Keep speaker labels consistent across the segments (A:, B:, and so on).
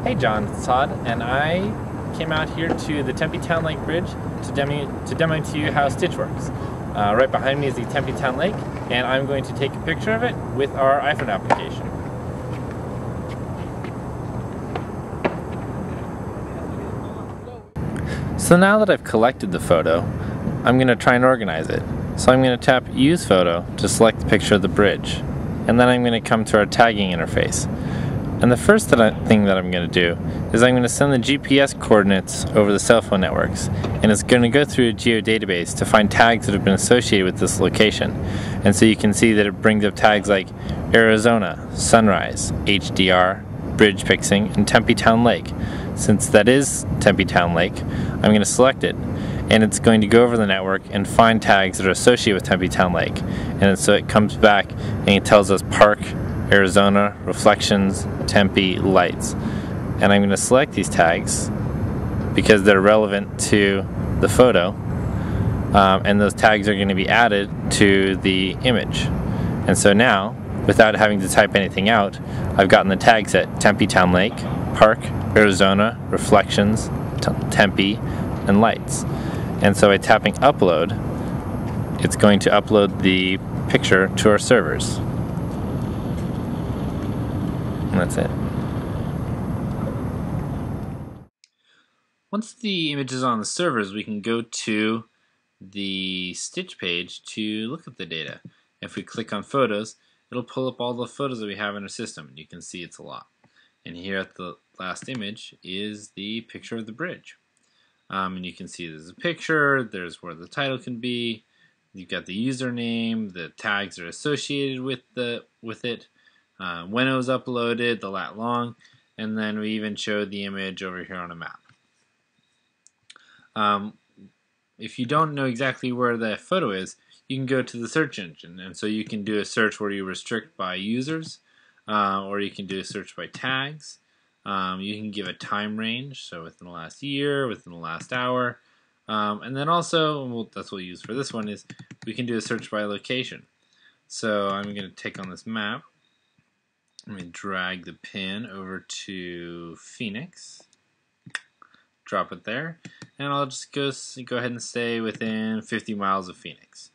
A: Hey John, it's Todd, and I came out here to the Tempe Town Lake Bridge to demo to you how Stitch works. Right behind me is the Tempe Town Lake, and I'm going to take a picture of it with our iPhone application. So now that I've collected the photo, I'm going to try and organize it. So I'm going to tap Use Photo to select the picture of the bridge, and then I'm going to come to our tagging interface. And the first thing that I'm going to do is I'm going to send the GPS coordinates over the cell phone networks, and it's going to go through a geodatabase to find tags that have been associated with this location. And so you can see that it brings up tags like Arizona, Sunrise, HDR, Bridge Fixing, and Tempe Town Lake. Since that is Tempe Town Lake, I'm going to select it, and it's going to go over the network and find tags that are associated with Tempe Town Lake. And so it comes back and it tells us Park, Arizona, Reflections, Tempe, Lights. And I'm going to select these tags because they're relevant to the photo, and those tags are going to be added to the image. And so now, without having to type anything out, I've gotten the tag set Tempe Town Lake, Park, Arizona, Reflections, Tempe, and Lights. And so by tapping Upload, it's going to upload the picture to our servers. And that's it. Once the image is on the servers, we can go to the Stitch page to look at the data. If we click on Photos, it'll pull up all the photos that we have in our system. You can see it's a lot. And here at the last image is the picture of the bridge. And you can see there's a picture, there's where the title can be, you've got the username, the tags that are associated with it, when it was uploaded, the lat long, and then we even showed the image over here on a map. If you don't know exactly where the photo is, you can go to the search engine, and so you can do a search where you restrict by users, or you can do a search by tags. You can give a time range, so within the last year, within the last hour, and then also, well, that's what we use for this one, is we can do a search by location. So I'm going to take on this map. Let me drag the pin over to Phoenix, drop it there, and I'll just go ahead and stay within 50 miles of Phoenix.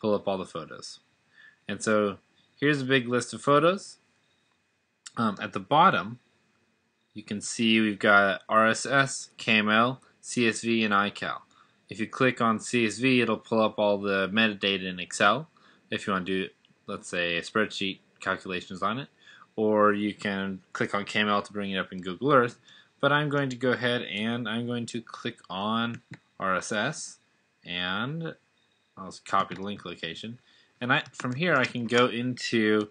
A: Pull up all the photos. And so here's a big list of photos. At the bottom, you can see we've got RSS, KML, CSV, and iCal. If you click on CSV, it'll pull up all the metadata in Excel if you want to do, let's say, a spreadsheet calculations on it. Or you can click on KML to bring it up in Google Earth. But I'm going to go ahead and I'm going to click on RSS, and I'll just copy the link location. And from here I can go into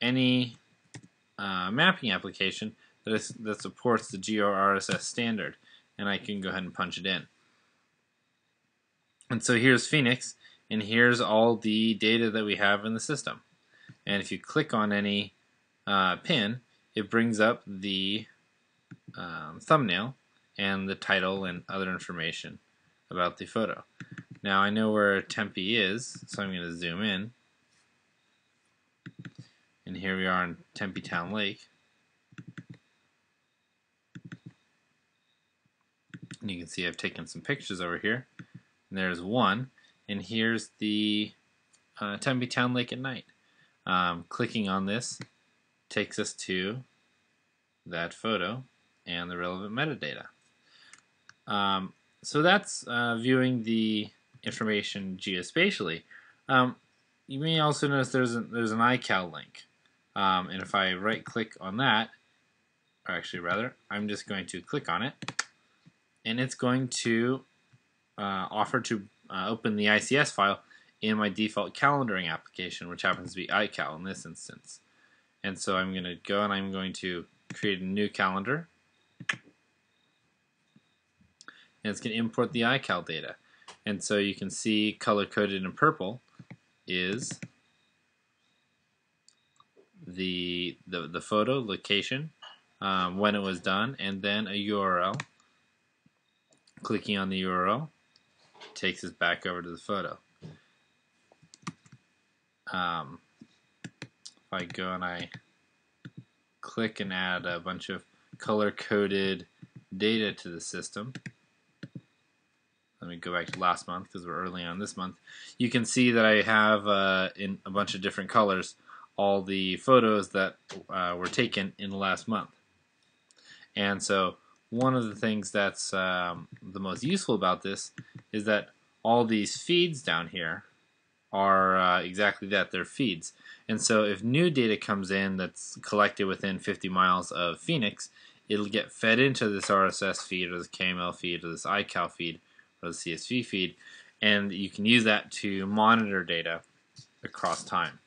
A: any mapping application that supports the GeoRSS standard, and I can go ahead and punch it in. And so here's Phoenix, and here's all the data that we have in the system. And if you click on any pin, it brings up the thumbnail and the title and other information about the photo. Now I know where Tempe is, so I'm going to zoom in. And here we are in Tempe Town Lake. And you can see I've taken some pictures over here. And there's one. And here's the Tempe Town Lake at night. Clicking on this takes us to that photo and the relevant metadata. So that's viewing the information geospatially. You may also notice there's an iCal link. And if I right click on that, or actually rather, I'm just going to click on it, and it's going to offer to open the ICS file in my default calendaring application, which happens to be iCal in this instance. And so I'm going to go and I'm going to create a new calendar, and it's going to import the iCal data. And so you can see color-coded in purple is the photo, location, when it was done, and then a URL. Clicking on the URL takes us back over to the photo. If I go and I click and add a bunch of color-coded data to the system. Let me go back to last month because we're early on this month. You can see that I have in a bunch of different colors all the photos that were taken in the last month. And so one of the things that's the most useful about this is that all these feeds down here are exactly that. They're feeds. And so if new data comes in that's collected within 50 miles of Phoenix, it'll get fed into this RSS feed or this KML feed or this iCal feed or the CSV feed, and you can use that to monitor data across time.